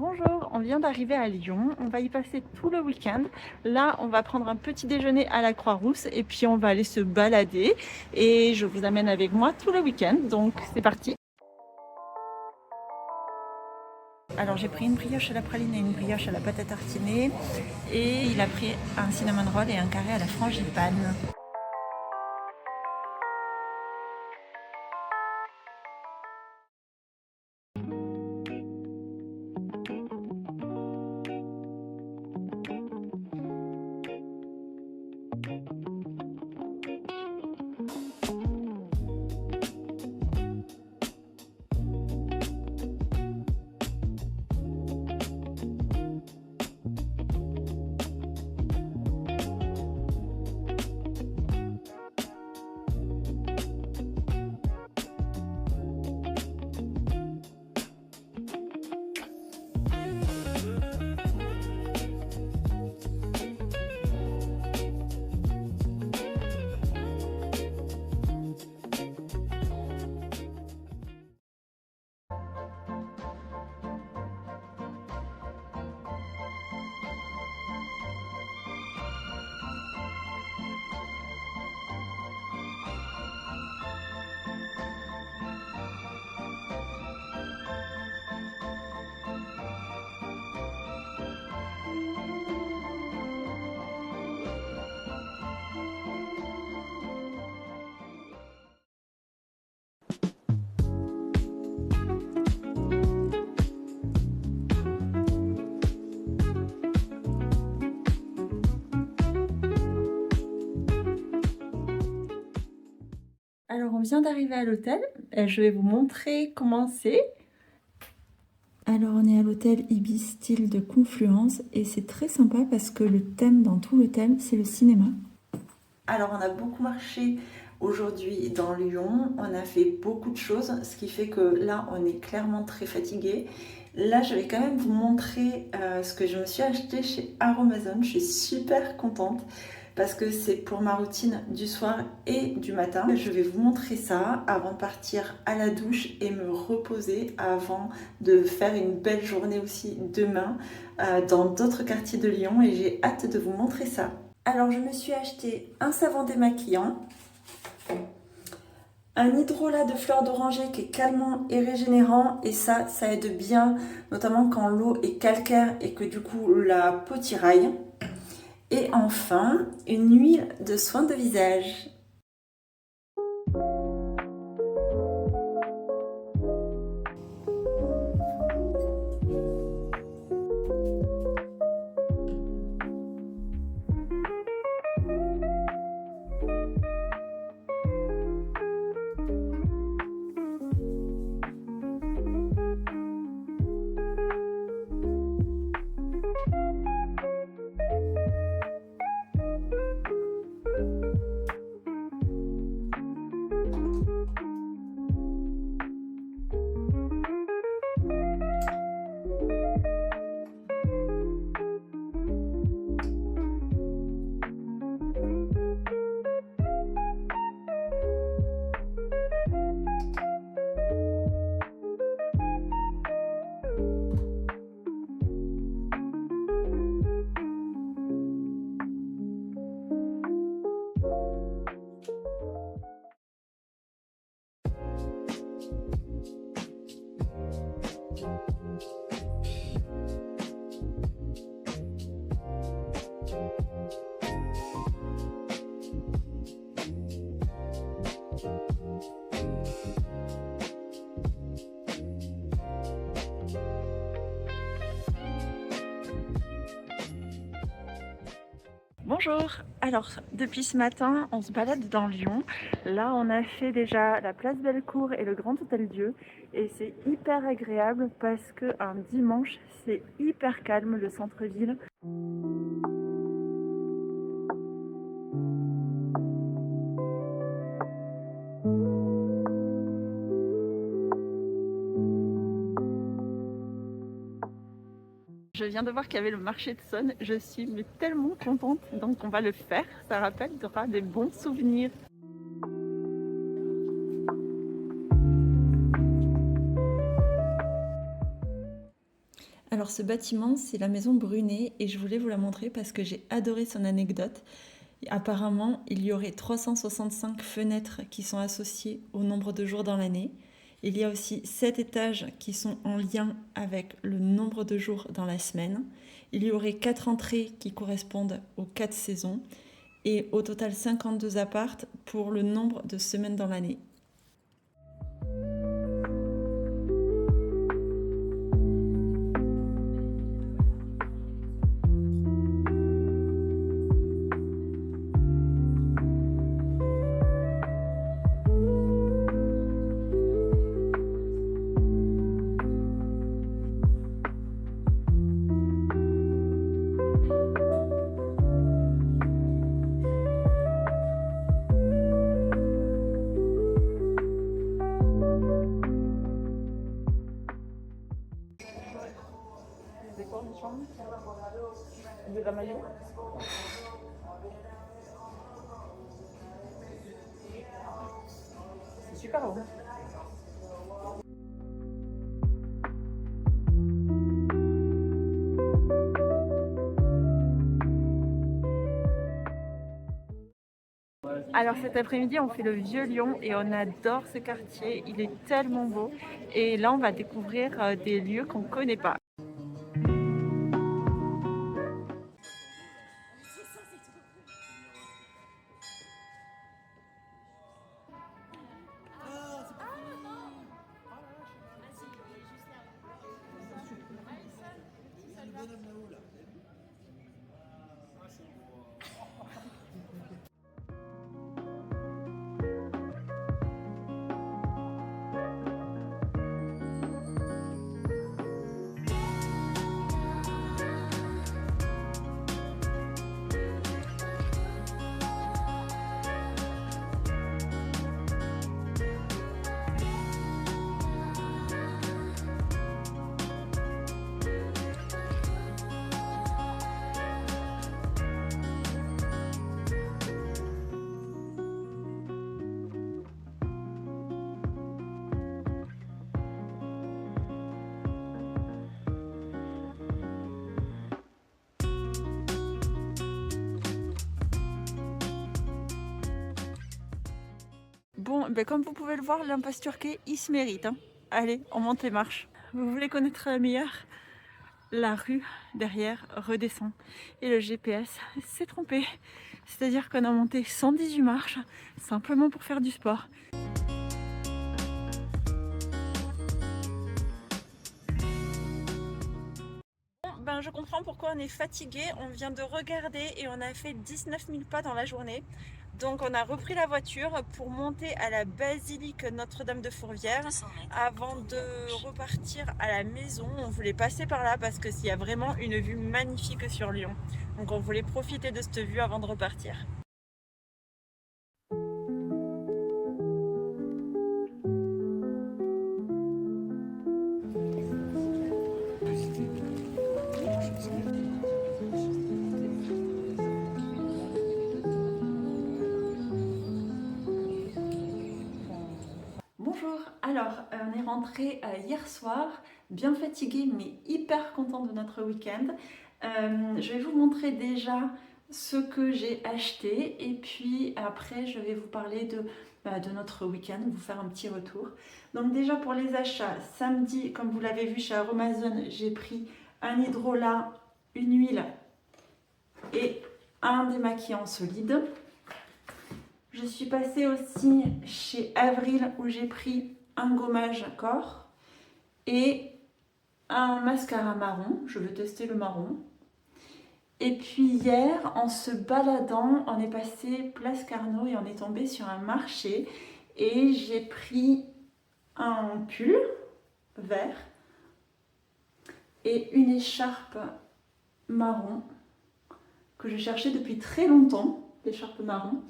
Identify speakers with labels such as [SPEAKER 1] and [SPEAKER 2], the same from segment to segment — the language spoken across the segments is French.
[SPEAKER 1] Bonjour, on vient d'arriver à Lyon, on va y passer tout le week-end. Là, on va prendre un petit déjeuner à la Croix-Rousse et puis on va aller se balader et je vous amène avec moi tout le week-end, donc c'est parti. Alors j'ai pris une brioche à la praline et une brioche à la pâte à tartiner et il a pris un cinnamon roll et un carré à la frangipane. Alors on vient d'arriver à l'hôtel, je vais vous montrer comment c'est. Alors on est à l'hôtel Ibis style de Confluence et c'est très sympa parce que le thème dans tout le thème c'est le cinéma. Alors on a beaucoup marché aujourd'hui dans Lyon, on a fait beaucoup de choses, ce qui fait que là on est clairement très fatigué. Là je vais quand même vous montrer ce que je me suis acheté chez Aromazone, je suis super contente parce que c'est pour ma routine du soir et du matin. Je vais vous montrer ça avant de partir à la douche et me reposer avant de faire une belle journée aussi demain dans d'autres quartiers de Lyon et j'ai hâte de vous montrer ça. Alors je me suis acheté un savon démaquillant, un hydrolat de fleurs d'oranger qui est calmant et régénérant et ça aide bien, notamment quand l'eau est calcaire et que du coup la peau tiraille. Et enfin, une huile de soin de visage. Bonjour, alors depuis ce matin on se balade dans Lyon, là on a fait déjà la place Bellecour et le Grand Hôtel Dieu et c'est hyper agréable parce qu'un dimanche c'est hyper calme le centre-ville. Je viens de voir qu'il y avait le marché de Sonne, je suis mais tellement contente, donc on va le faire, ça rappellera des bons souvenirs. Alors Alors ce bâtiment, c'est la maison Brunet et je voulais vous la montrer parce que j'ai adoré son anecdote. Apparemment, il y aurait 365 fenêtres qui sont associées au nombre de jours dans l'année. Il y a aussi 7 étages qui sont en lien avec le nombre de jours dans la semaine. Il y aurait 4 entrées qui correspondent aux 4 saisons et au total 52 appartes pour le nombre de semaines dans l'année. De la maillot. C'est super bon. Alors cet après-midi on fait le Vieux-Lyon et on adore ce quartier, il est tellement beau et là on va découvrir des lieux qu'on ne connaît pas. Bon, ben comme vous pouvez le voir, l'impasse turquet, il se mérite. Hein. Allez, on monte les marches. Vous voulez connaître la meilleure? La rue derrière redescend. Et le GPS s'est trompé. C'est-à-dire qu'on a monté 118 marches simplement pour faire du sport. Ben, je comprends pourquoi on est fatigué. On vient de regarder et on a fait 19 000 pas dans la journée. Donc on a repris la voiture pour monter à la basilique Notre-Dame de Fourvière avant de repartir à la maison. On voulait passer par là parce qu'il y a vraiment une vue magnifique sur Lyon. Donc on voulait profiter de cette vue avant de repartir. Bonjour, alors on est rentré hier soir, bien fatigué mais hyper content de notre week-end. Je vais vous montrer déjà ce que j'ai acheté et puis après je vais vous parler de notre week-end, vous faire un petit retour. Donc déjà pour les achats, samedi, comme vous l'avez vu chez Aromazone, j'ai pris un hydrolat, une huile et un démaquillant solide. Je suis passée aussi chez Avril où j'ai pris un gommage corps et un mascara marron. Je veux tester le marron. Et puis hier, en se baladant, on est passé place Carnot et on est tombé sur un marché et j'ai pris un pull vert et une écharpe marron que je cherchais depuis très longtemps, l'écharpe marron.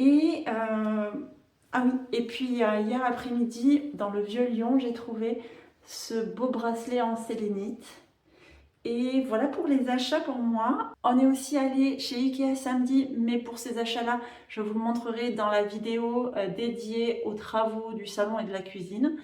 [SPEAKER 1] Et, ah oui, et puis hier après-midi, dans le Vieux-Lyon, j'ai trouvé ce beau bracelet en sélénite. Et voilà pour les achats pour moi. On est aussi allé chez Ikea samedi, mais pour ces achats-là, je vous le montrerai dans la vidéo dédiée aux travaux du salon et de la cuisine.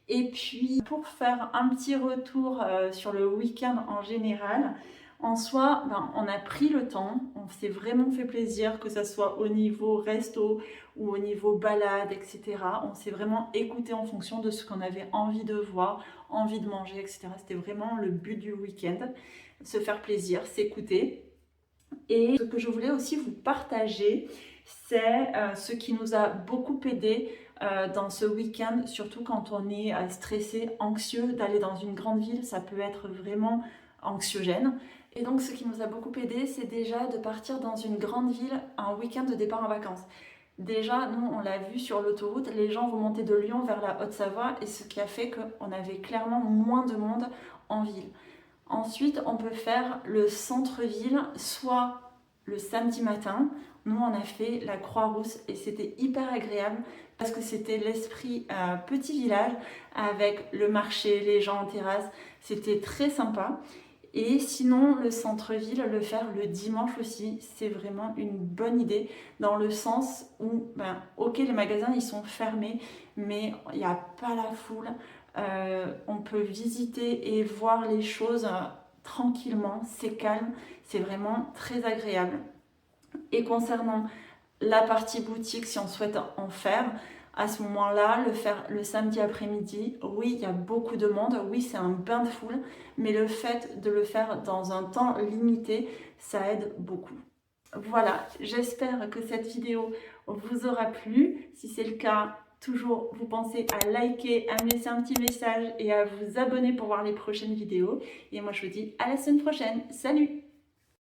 [SPEAKER 1] Et puis pour faire un petit retour sur le week-end en général, en soi, on a pris le temps, on s'est vraiment fait plaisir, que ce soit au niveau resto ou au niveau balade, etc. On s'est vraiment écouté en fonction de ce qu'on avait envie de voir, envie de manger, etc. C'était vraiment le but du week-end, se faire plaisir, s'écouter. Et ce que je voulais aussi vous partager, c'est ce qui nous a beaucoup aidé dans ce week-end, surtout quand on est stressé, anxieux, d'aller dans une grande ville, ça peut être vraiment anxiogène. Et donc ce qui nous a beaucoup aidé, c'est déjà de partir dans une grande ville un week-end de départ en vacances. Déjà, nous, on l'a vu sur l'autoroute, les gens remontaient de Lyon vers la Haute-Savoie, et ce qui a fait qu'on avait clairement moins de monde en ville. Ensuite, on peut faire le centre-ville, soit le samedi matin. Nous, on a fait la Croix-Rousse et c'était hyper agréable parce que c'était l'esprit petit village avec le marché, les gens en terrasse. C'était très sympa. Et sinon, le centre-ville, le faire le dimanche aussi, c'est vraiment une bonne idée dans le sens où, ok, les magasins, ils sont fermés, mais il n'y a pas la foule. On peut visiter et voir les choses tranquillement, c'est calme, c'est vraiment très agréable. Et concernant la partie boutique, si on souhaite en faire, à ce moment-là, le faire le samedi après-midi, oui, il y a beaucoup de monde, oui, c'est un bain de foule, mais le fait de le faire dans un temps limité, ça aide beaucoup. Voilà, j'espère que cette vidéo vous aura plu. Si c'est le cas, toujours vous pensez à liker, à me laisser un petit message et à vous abonner pour voir les prochaines vidéos. Et moi je vous dis à la semaine prochaine. Salut!